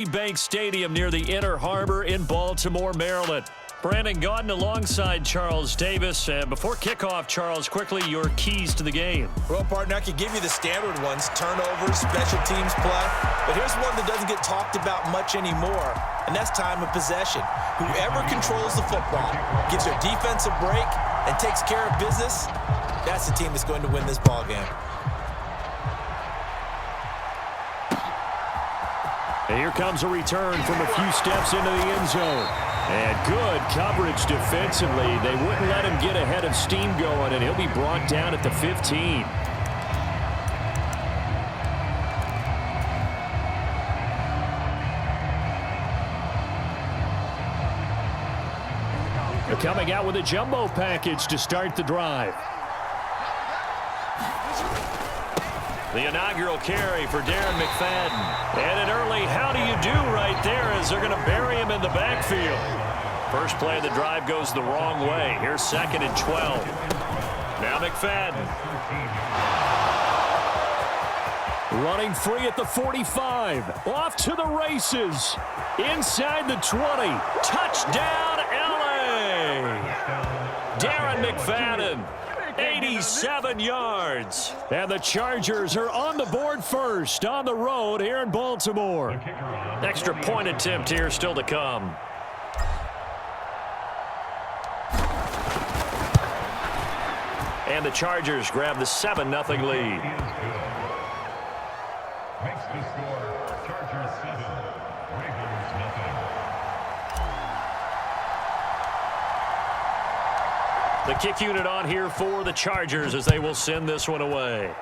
Bank Stadium near the Inner Harbor in Baltimore, Maryland. Brandon Gaudin alongside Charles Davis. And before kickoff, Charles, quickly your keys to the game. Well, partner, I could give you the standard ones, turnovers, special teams play. But here's one that doesn't get talked about much anymore, and that's time of possession. Whoever controls the football, gives their defense a break, and takes care of business, that's the team that's going to win this ball game. And here comes a return from a few steps into the end zone. And good coverage defensively. They wouldn't let him get ahead of steam going, and he'll be brought down at the 15. They're coming out with a jumbo package to start the drive. The inaugural carry for Darren McFadden. And an early how do you do right there as they're going to bury him in the backfield. First play of the drive goes the wrong way. Here's 2nd and 12. Now McFadden. Running free at the 45. Off to the races. Inside the 20. Touchdown, LA! Darren McFadden. 87 yards. And the Chargers are on the board first on the road here in Baltimore. Extra point attempt here still to come. And the Chargers grab the 7-0 lead. Makes the score Chargers 7, Ravens nothing. The kick unit on here for the Chargers as they will send this one away.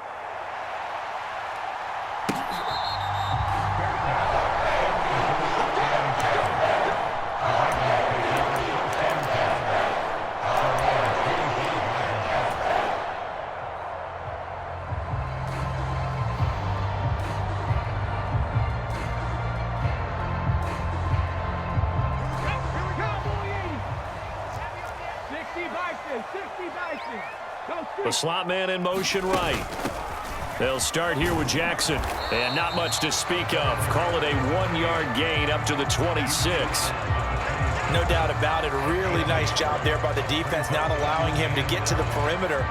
The slot man in motion right. They'll start here with Jackson. And not much to speak of. Call it a 1-yard gain up to the 26. No doubt about it. A really nice job there by the defense, not allowing him to get to the perimeter.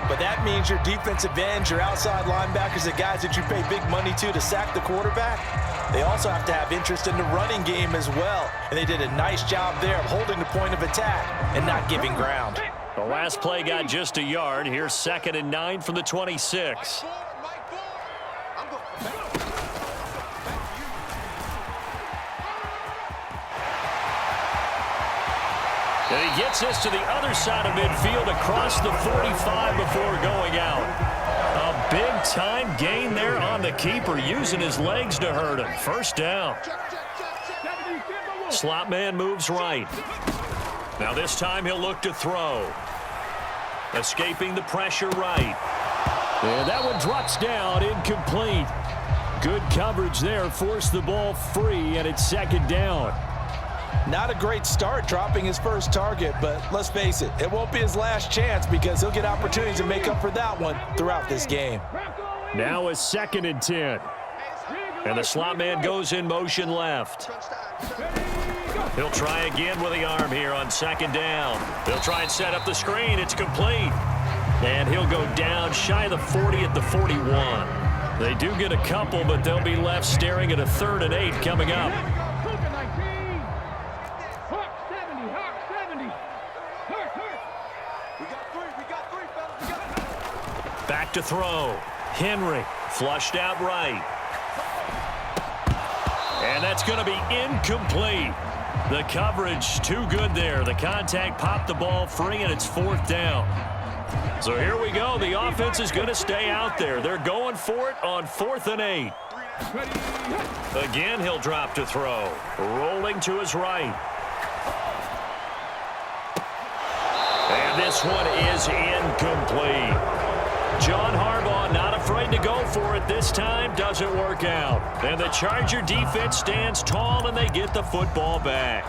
But that means your defensive ends, your outside linebackers, the guys that you pay big money to sack the quarterback, they also have to have interest in the running game as well. And they did a nice job there of holding the point of attack and not giving ground. The last play got just a yard. Here's 2nd and 9 from the 26. And he gets this to the other side of midfield across the 45 before going out. A big-time gain there on the keeper, using his legs to hurt him. First down. Slot man moves right. Now this time he'll look to throw. Escaping the pressure right. And that one drops down, incomplete. Good coverage there, forced the ball free, and it's 2nd down. Not a great start dropping his first target, but let's face it, it won't be his last chance because he'll get opportunities to make up for that one throughout this game. Now a 2nd and 10. And the slot man goes in motion left. He'll try again with the arm here on 2nd down. They'll try and set up the screen. It's complete. And he'll go down shy of the 40 at the 41. They do get a couple, but they'll be left staring at a 3rd and 8 coming up. Back to throw. Henry flushed out right. And that's going to be incomplete. The coverage too good there. The contact popped the ball free, and it's 4th down. So here we go. The offense is going to stay out there. They're going for it on 4th and 8. Again, he'll drop to throw. Rolling to his right. And this one is incomplete. John Harbaugh not afraid to go for it this time. Doesn't work out. And the Charger defense stands tall, and they get the football back.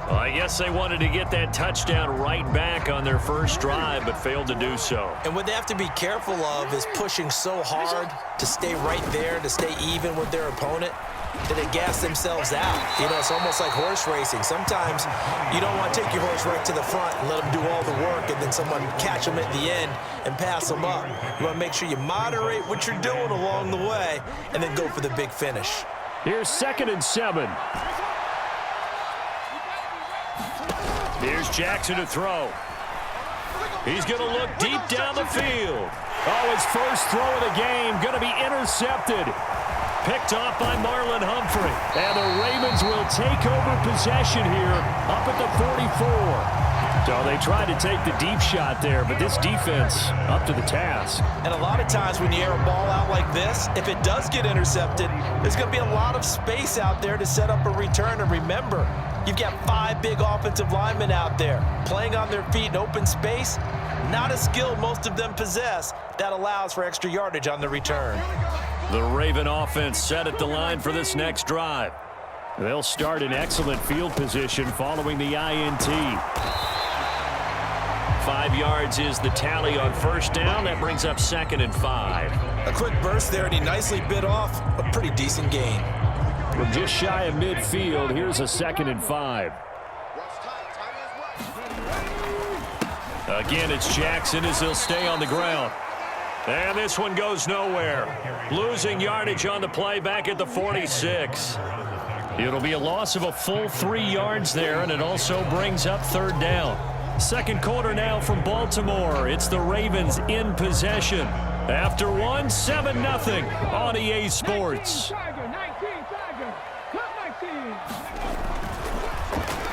Well, I guess they wanted to get that touchdown right back on their first drive, but failed to do so. And what they have to be careful of is pushing so hard to stay right there, to stay even with their opponent. that they gas themselves out. You know, it's almost like horse racing. Sometimes you don't want to take your horse right to the front and let them do all the work and then someone catch them at the end and pass them up. You want to make sure you moderate what you're doing along the way and then go for the big finish. Here's 2nd and 7. Here's Jackson to throw. He's going to look deep down the field. Oh, his first throw of the game going to be intercepted. Picked off by Marlon Humphrey. And the Ravens will take over possession here up at the 44. So they tried to take the deep shot there, but this defense up to the task. And a lot of times when you air a ball out like this, if it does get intercepted, there's going to be a lot of space out there to set up a return. And remember, you've got 5 big offensive linemen out there playing on their feet in open space. Not a skill most of them possess. That allows for extra yardage on the return. The Raven offense set at the line for this next drive. They'll start in excellent field position following the INT. 5 yards is the tally on first down. That brings up 2nd and 5. A quick burst there, and he nicely bit off a pretty decent gain. From just shy of midfield, here's a 2nd and 5. Again, it's Jackson as he'll stay on the ground. And this one goes nowhere. Losing yardage on the play back at the 46. It'll be a loss of a full 3 yards there, and it also brings up 3rd down. Second quarter now from Baltimore. It's the Ravens in possession. After 1, 7-0 on EA Sports.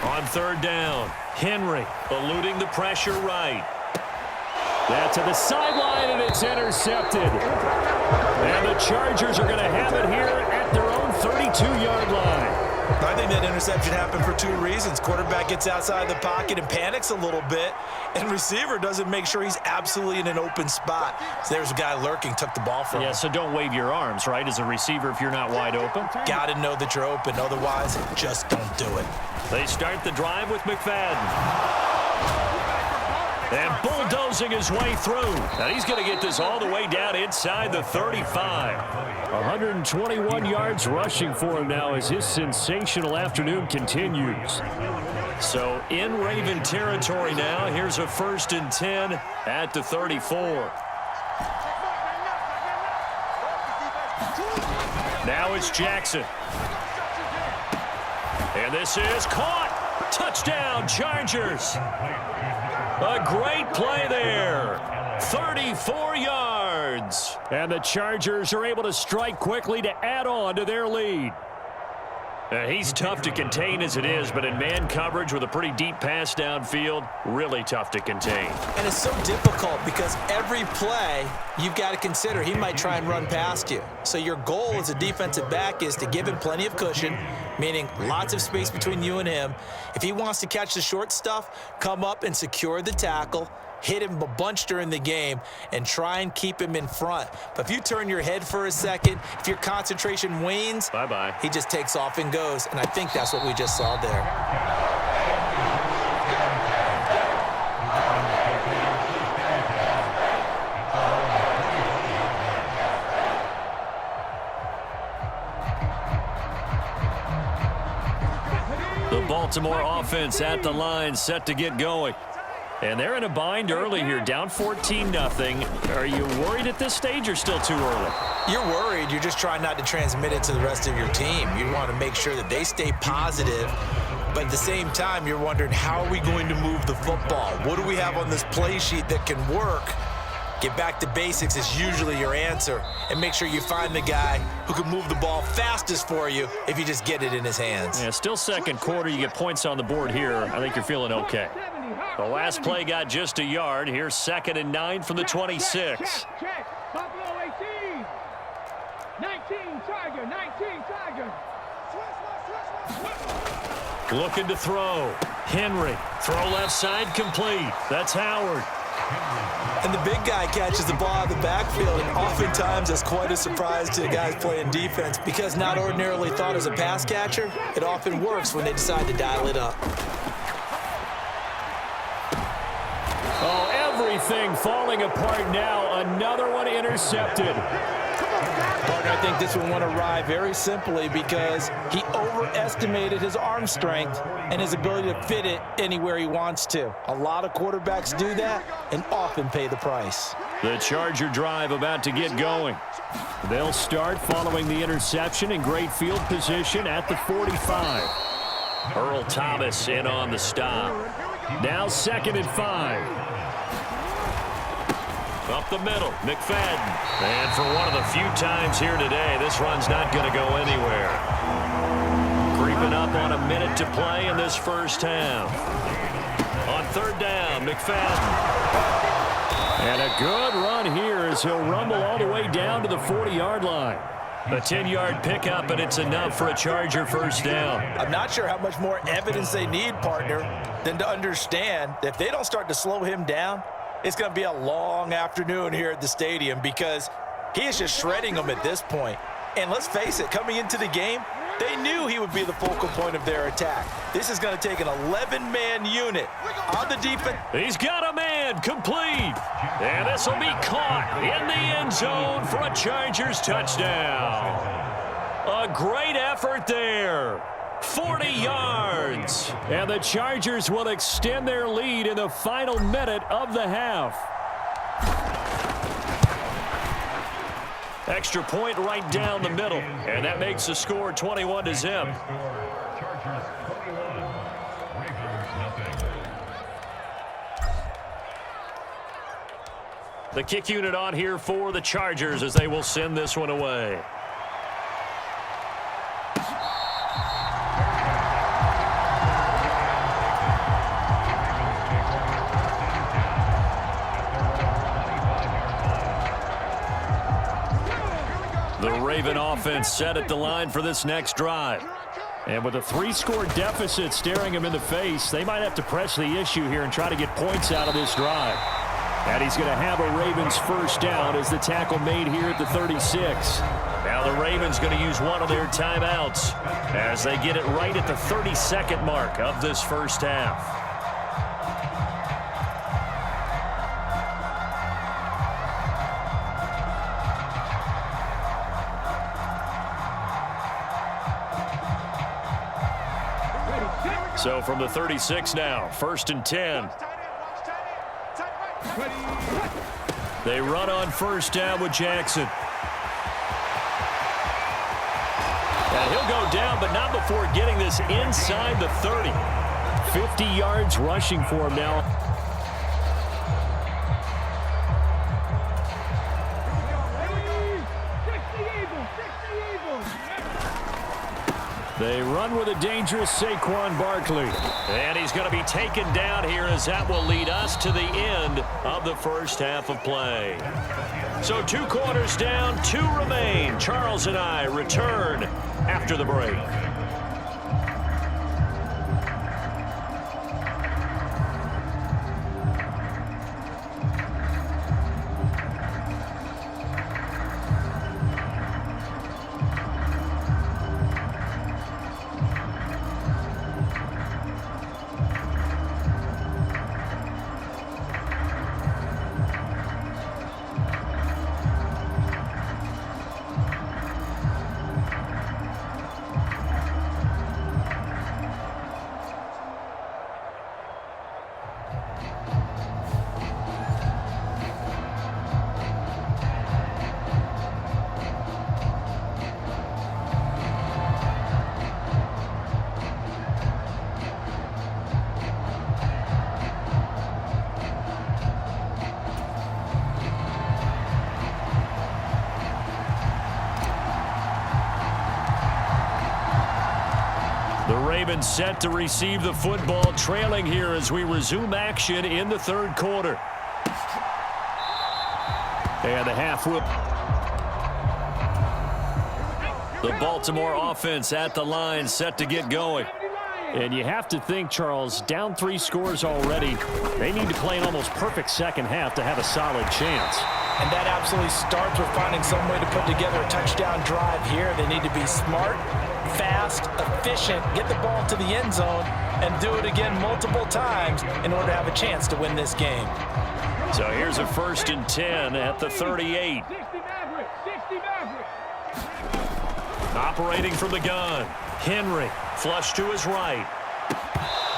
On 3rd down, Henry eluding the pressure right. That's to the sideline, and it's intercepted. And the Chargers are going to have it here at their own 32-yard line. I think that interception happened for 2 reasons. Quarterback gets outside the pocket and panics a little bit, and receiver doesn't make sure he's absolutely in an open spot. So there's a guy lurking, took the ball from him. Yeah, so don't wave your arms, right, as a receiver if you're not wide open. Got to know that you're open. Otherwise, just don't do it. They start the drive with McFadden. And bulldozing his way through. Now he's going to get this all the way down inside the 35. 121 yards rushing for him now as his sensational afternoon continues. So in Raven territory now, here's a 1st and 10 at the 34. Now it's Jackson. And this is caught. Touchdown, Chargers. A great play there. 34 yards. And the Chargers are able to strike quickly to add on to their lead. He's tough to contain as it is, but in man coverage with a pretty deep pass downfield, really tough to contain. And it's so difficult because every play you've got to consider he might try and run past you. So your goal as a defensive back is to give him plenty of cushion, meaning lots of space between you and him. If he wants to catch the short stuff, come up and secure the tackle, hit him a bunch during the game, and try and keep him in front. But if you turn your head for a second, if your concentration wanes, bye-bye. He just takes off and goes, and I think that's what we just saw there. The Baltimore offense at the line, set to get going. And they're in a bind early here, down 14-0. Are you worried at this stage or still too early? You're worried. You're just trying not to transmit it to the rest of your team. You want to make sure that they stay positive. But at the same time, you're wondering, how are we going to move the football? What do we have on this play sheet that can work? Get back to basics is usually your answer. And make sure you find the guy who can move the ball fastest for you if you just get it in his hands. Yeah, still second quarter. You get points on the board here. I think you're feeling okay. The last play got just a yard. Here's 2nd and 9 from the 26. Check. Buffalo 18. 19 Tiger. 19 Tiger. Looking to throw. Henry. Throw left side complete. That's Howard. And the big guy catches the ball out of the backfield, and oftentimes that's quite a surprise to the guys playing defense because not ordinarily thought as a pass catcher, it often works when they decide to dial it up. Oh, everything falling apart now. Another one intercepted. Partner, I think this one went awry very simply because he overestimated his arm strength and his ability to fit it anywhere he wants to. A lot of quarterbacks do that and often pay the price. The Charger drive about to get going. They'll start following the interception in great field position at the 45. Earl Thomas in on the stop. Now 2nd and 5. Up the middle, McFadden. And for one of the few times here today, this run's not going to go anywhere. Creeping up on a minute to play in this first half. On 3rd down, McFadden. And a good run here as he'll rumble all the way down to the 40-yard line. A 10-yard pickup, and it's enough for a Charger first down. I'm not sure how much more evidence they need, partner, than to understand that if they don't start to slow him down, it's going to be a long afternoon here at the stadium because he is just shredding them at this point. And let's face it, coming into the game, they knew he would be the focal point of their attack. This is going to take an 11-man unit on the defense. He's got a man complete. And this will be caught in the end zone for a Chargers touchdown. A great effort there. 40 yards. And the Chargers will extend their lead in the final minute of the half. Extra point right down the middle. And that makes the score 21-0. Chargers 21, Ravens 0. The kick unit on here for the Chargers as they will send this one away. The Raven offense set at the line for this next drive. And with a 3-score deficit staring him in the face, they might have to press the issue here and try to get points out of this drive. And he's going to have a Ravens first down as the tackle made here at the 36. Now the Ravens going to use one of their timeouts as they get it right at the 32nd mark of this first half. So from the 36 now, 1st and 10. They run on first down with Jackson. And he'll go down, but not before getting this inside the 30. 50 yards rushing for him now. They run with a dangerous Saquon Barkley. And he's going to be taken down here as that will lead us to the end of the first half of play. So 2 quarters down, 2 remain. Charles and I return after the break. Ravens set to receive the football, trailing here as we resume action in the 3rd quarter. And the half will. The Baltimore offense at the line, set to get going. And you have to think, Charles, down 3 scores already. They need to play an almost perfect second half to have a solid chance. And that absolutely starts with finding some way to put together a touchdown drive here. They need to be smart, fast, efficient, get the ball to the end zone, and do it again multiple times in order to have a chance to win this game. So here's a 1st and 10 at the 38. Operating from the gun. Henry, flush to his right.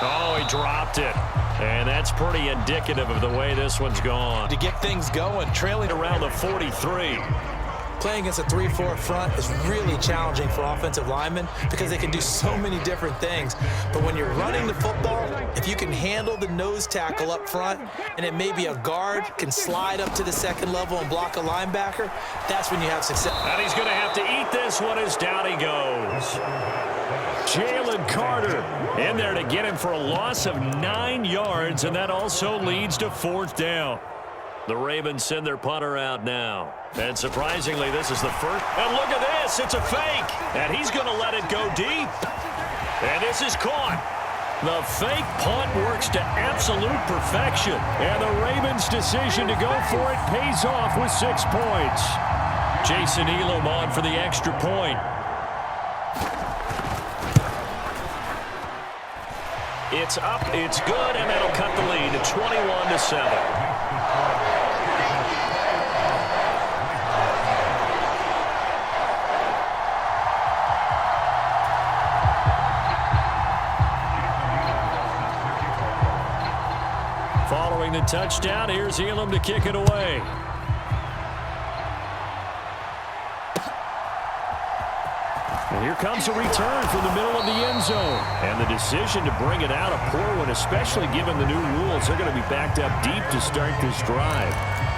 Oh, he dropped it. And that's pretty indicative of the way this one's gone. To get things going, trailing Around the 43. Playing against a 3-4 front is really challenging for offensive linemen because they can do so many different things. But when you're running the football, if you can handle the nose tackle up front and it may be a guard can slide up to the second level and block a linebacker, that's when you have success. And he's going to have to eat this one as down he goes. Jalen Carter in there to get him for a loss of 9 yards, and that also leads to 4th down. The Ravens send their punter out now. And surprisingly, this is the first. And look at this. It's a fake. And he's going to let it go deep. And this is caught. The fake punt works to absolute perfection. And the Ravens' decision to go for it pays off with 6 points. Jason Elam on for the extra point. It's up, it's good, and that'll cut the lead to 21-7. Following the touchdown, here's Elam to kick it away. And here comes a return from the middle of the end zone. And the decision to bring it out, a poor one, especially given the new rules. They're going to be backed up deep to start this drive.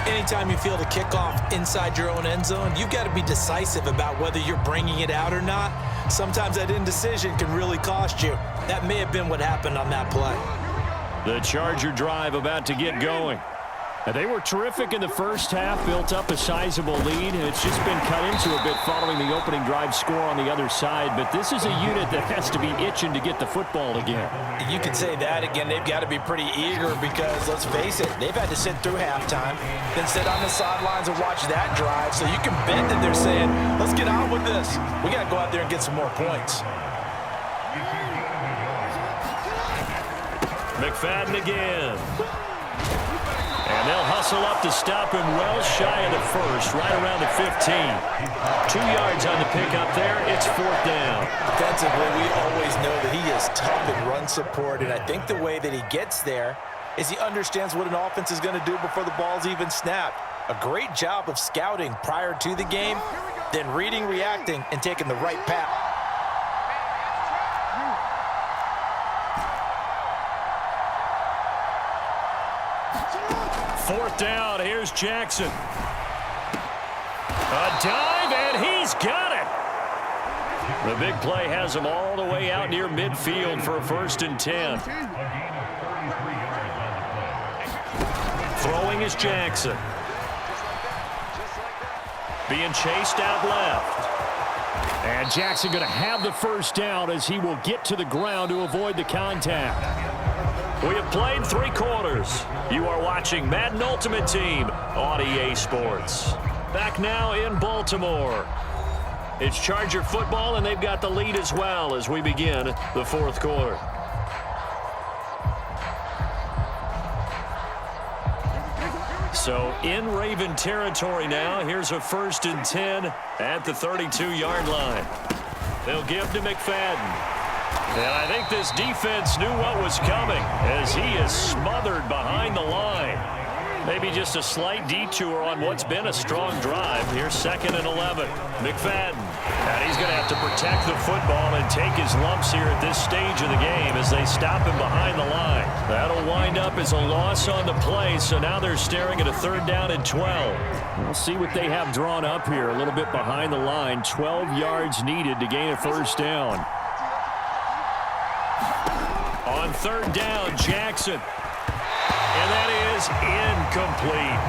Anytime you feel the kickoff inside your own end zone, you've got to be decisive about whether you're bringing it out or not. Sometimes that indecision can really cost you. That may have been what happened on that play. The Charger drive about to get going. They were terrific in the first half, built up a sizable lead. It's just been cut into a bit following the opening drive score on the other side. But this is a unit that has to be itching to get the football again. You can say that again. They've got to be pretty eager because, let's face it, they've had to sit through halftime, then sit on the sidelines and watch that drive. So you can bet that they're saying, let's get on with this. We got to go out there and get some more points. McFadden again. And they'll hustle up to stop him well shy of the first, right around the 15. 2 yards on the pickup there. It's 4th down. Defensively, we always know that he is tough in run support, and I think the way that he gets there is he understands what an offense is going to do before the ball's even snapped. A great job of scouting prior to the game, then reading, reacting, and taking the right path. Fourth down, here's Jackson. A dive, and he's got it. The big play has him all the way out near midfield for a 1st and 10. Throwing is Jackson. Being chased out left. And Jackson going to have the 1st down as he will get to the ground to avoid the contact. We have played 3 quarters. You are watching Madden Ultimate Team on EA Sports. Back now in Baltimore. It's Charger football, and they've got the lead as well as we begin the 4th quarter. So in Raven territory now. Here's a 1st and 10 at the 32-yard line. They'll give to McFadden. And I think this defense knew what was coming as he is smothered behind the line. Maybe just a slight detour on what's been a strong drive. Here's 2nd and 11. McFadden. And he's going to have to protect the football and take his lumps here at this stage of the game as they stop him behind the line. That'll wind up as a loss on the play, so now they're staring at a 3rd down and 12. We'll see what they have drawn up here a little bit behind the line. 12 yards needed to gain a 1st down. On 3rd down, Jackson. And that is incomplete.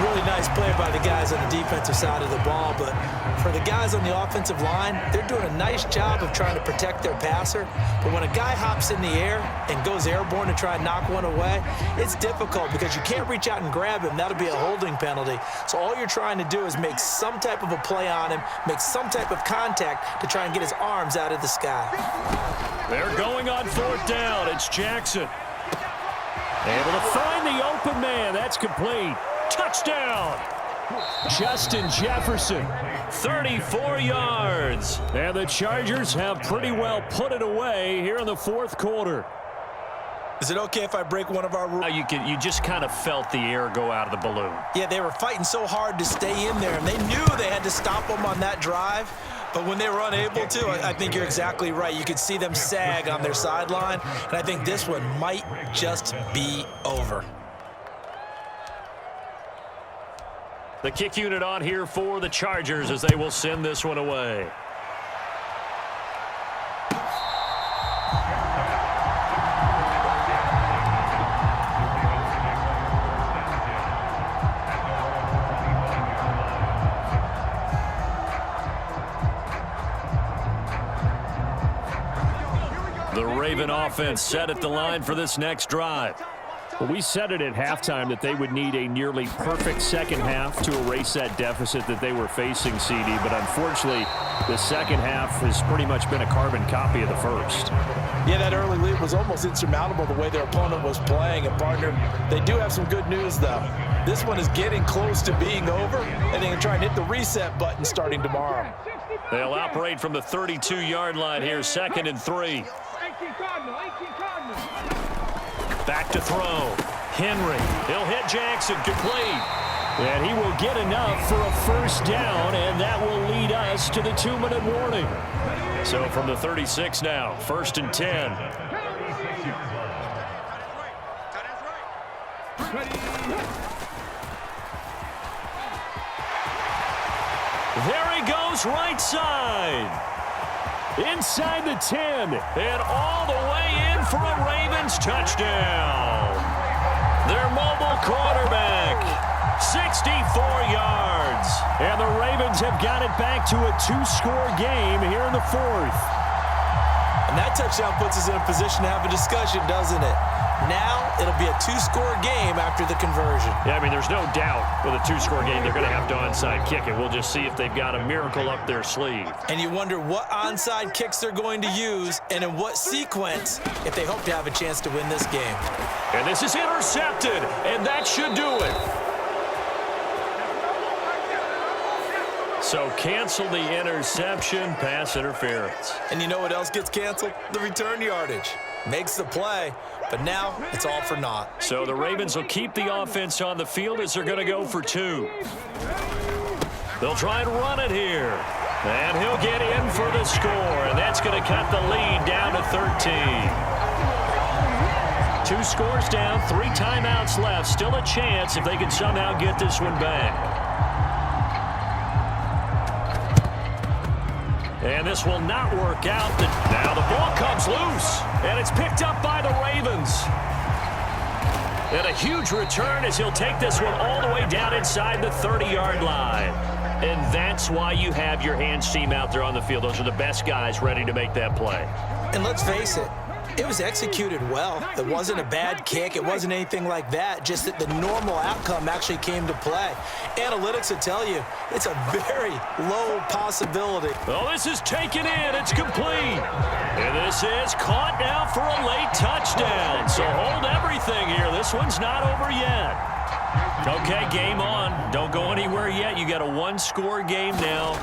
Really nice play by the guys on the defensive side of the ball, but for the guys on the offensive line, they're doing a nice job of trying to protect their passer. But when a guy hops in the air and goes airborne to try and knock one away, it's difficult because you can't reach out and grab him. That'll be a holding penalty. So all you're trying to do is make some type of a play on him, make some type of contact to try and get his arms out of the sky. They're going on 4th down. It's Jackson. Able to find the open man. That's complete. Touchdown. Justin Jefferson, 34 yards. And the Chargers have pretty well put it away here in the fourth quarter. Is it okay if I break one of our rules? You just kind of felt the air go out of the balloon. Yeah, they were fighting so hard to stay in there, and they knew they had to stop them on that drive. But when they were unable to, I think you're exactly right. You could see them sag on their sideline, and I think this one might just be over. The kick unit on here for the Chargers as they will send this one away. The Raven offense set at the line for this next drive. Well, we said it at halftime that they would need a nearly perfect second half to erase that deficit that they were facing, CD. But unfortunately, the second half has pretty much been a carbon copy of the first. Yeah, that early lead was almost insurmountable the way their opponent was playing. And, partner, they do have some good news, though. This one is getting close to being over, and they can try and hit the reset button starting tomorrow. They'll operate from the 32-yard line here, 2nd and 3. Back to throw. Henry. He'll hit Jackson. Complete. And he will get enough for a first down, and that will lead us to the 2-minute warning. So from the 36 now, 1st and 10. There he goes, right side. Inside the 10, and all the way in for a Ravens touchdown. Their mobile quarterback, 64 yards. And the Ravens have got it back to a 2-score game here in the 4th. And that touchdown puts us in a position to have a discussion, doesn't it? Now it'll be a 2-score game after the conversion. Yeah, I mean, there's no doubt with a 2-score game they're going to have to onside kick it. We'll just see if they've got a miracle up their sleeve. And you wonder what onside kicks they're going to use and in what sequence if they hope to have a chance to win this game. And this is intercepted, and that should do it. So cancel the interception, pass interference. And you know what else gets canceled? The return yardage. Makes the play, but now it's all for naught. So the Ravens will keep the offense on the field as they're going to go for 2. They'll try and run it here. And he'll get in for the score, and that's going to cut the lead down to 13. 2 scores down, 3 timeouts left. Still a chance if they can somehow get this one back. And this will not work out. Now the ball comes loose, and it's picked up by the Ravens. And a huge return as he'll take this one all the way down inside the 30-yard line. And that's why you have your hands team out there on the field. Those are the best guys ready to make that play. And let's face it, it was executed well. It wasn't a bad kick. It wasn't anything like that. Just that the normal outcome actually came to play. Analytics will tell you it's a very low possibility. Oh, this is taken in. It's complete. And this is caught now for a late touchdown. So hold everything here. This one's not over yet. Okay, game on. Don't go anywhere yet. You got a 1-score game now.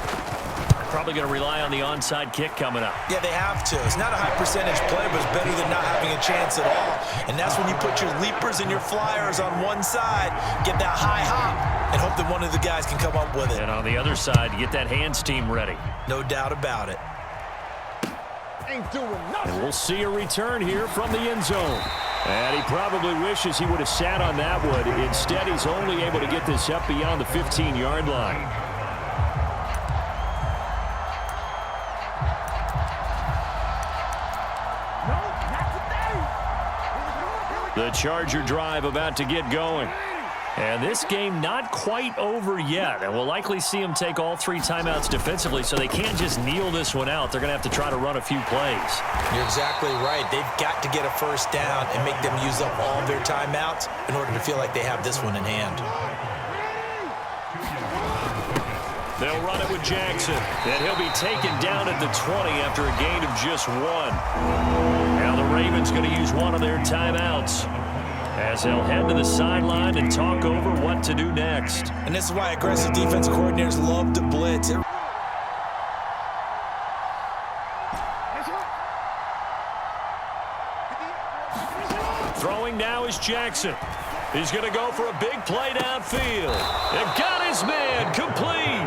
Probably going to rely on the onside kick coming up. Yeah, they have to. It's not a high percentage play, but it's better than not having a chance at all. And that's when you put your leapers and your flyers on one side, get that high hop, and hope that one of the guys can come up with it. And on the other side, get that hands team ready. No doubt about it. Ain't doing nothing. And we'll see a return here from the end zone. And he probably wishes he would have sat on that one. Instead, he's only able to get this up beyond the 15-yard line. The Charger drive about to get going. And this game not quite over yet. And we'll likely see them take all 3 timeouts defensively, so they can't just kneel this one out. They're going to have to try to run a few plays. You're exactly right. They've got to get a first down and make them use up all their timeouts in order to feel like they have this one in hand. They'll run it with Jackson. And he'll be taken down at the 20 after a gain of just 1. Now the Ravens going to use one of their timeouts. as they'll head to the sideline and talk over what to do next. And this is why aggressive defensive coordinators love to blitz. Throwing now is Jackson. He's going to go for a big play downfield. And got his man complete.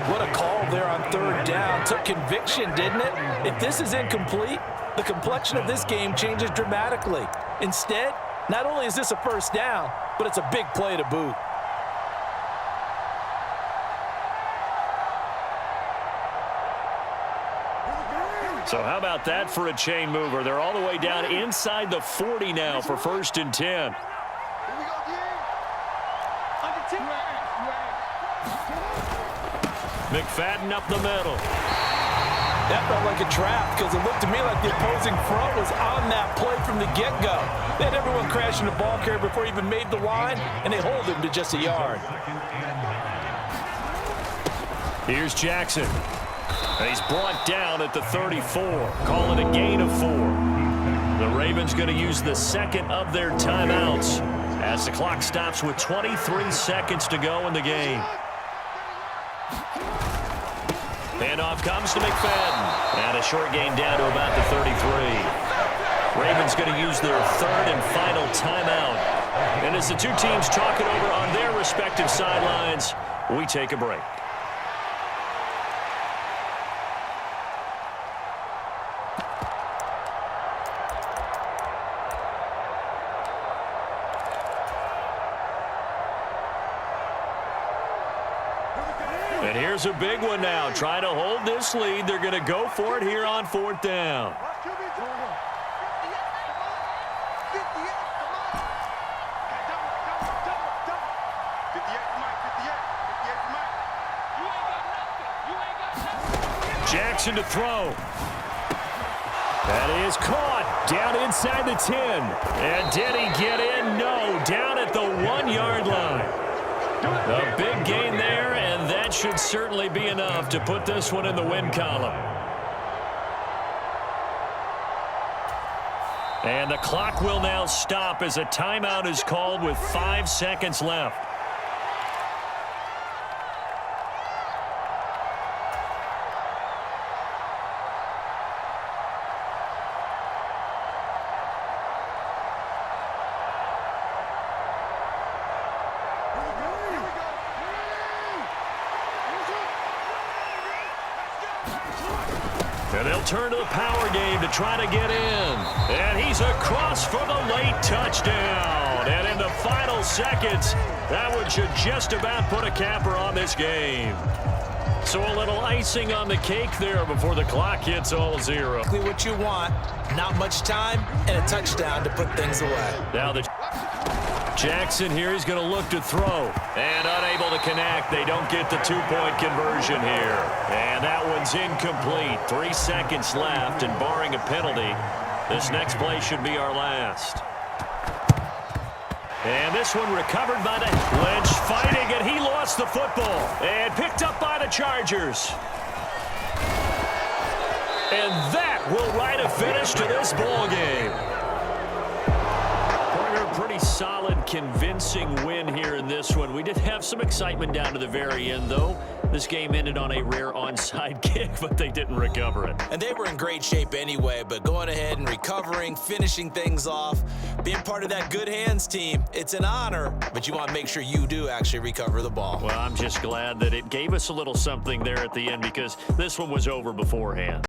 What a call there on third down. Took conviction, didn't it? If this is incomplete, the complexion of this game changes dramatically. Instead, not only is this a first down, but it's a big play to boot. So how about that for a chain mover? They're all the way down inside the 40 now for 1st and 10. McFadden up the middle. That felt like a trap because it looked to me like the opposing front was on that play from the get-go. They had everyone crashing the ball carrier before he even made the line, and they hold him to just a yard. Here's Jackson. And he's brought down at the 34. Call it a gain of 4. The Ravens going to use the second of their timeouts as the clock stops with 23 seconds to go in the game. Handoff comes to McFadden. And a short gain down to about the 33. Ravens going to use their third and final timeout. And as the two teams talk it over on their respective sidelines, we take a break. And here's a big one now. Trying to hold this lead. They're going to go for it here on 4th down. Jackson to throw. That is caught down inside the 10. And did he get in? No. Down at the 1-yard line. A big gain there, and that should certainly be enough to put this one in the win column. And the clock will now stop as a timeout is called with 5 seconds left. And they'll turn to the power game to try to get in. And he's across for the late touchdown. And in the final seconds, that one should just about put a capper on this game. So a little icing on the cake there before the clock hits all 0. Exactly what you want. Not much time and a touchdown to put things away. Now the Jackson here, he's going to look to throw. And unable to connect. They don't get the 2-point conversion here. And that one's incomplete. 3 seconds left, and barring a penalty, this next play should be our last. And this one recovered by the Lynch fighting, and he lost the football. And picked up by the Chargers. And that will write a finish to this ball game. Pretty solid, convincing win here in this one. We did have some excitement down to the very end, though. This game ended on a rare onside kick, but they didn't recover it. And they were in great shape anyway, but going ahead and recovering, finishing things off, being part of that good hands team, it's an honor, but you want to make sure you do actually recover the ball. Well, I'm just glad that it gave us a little something there at the end because this one was over beforehand.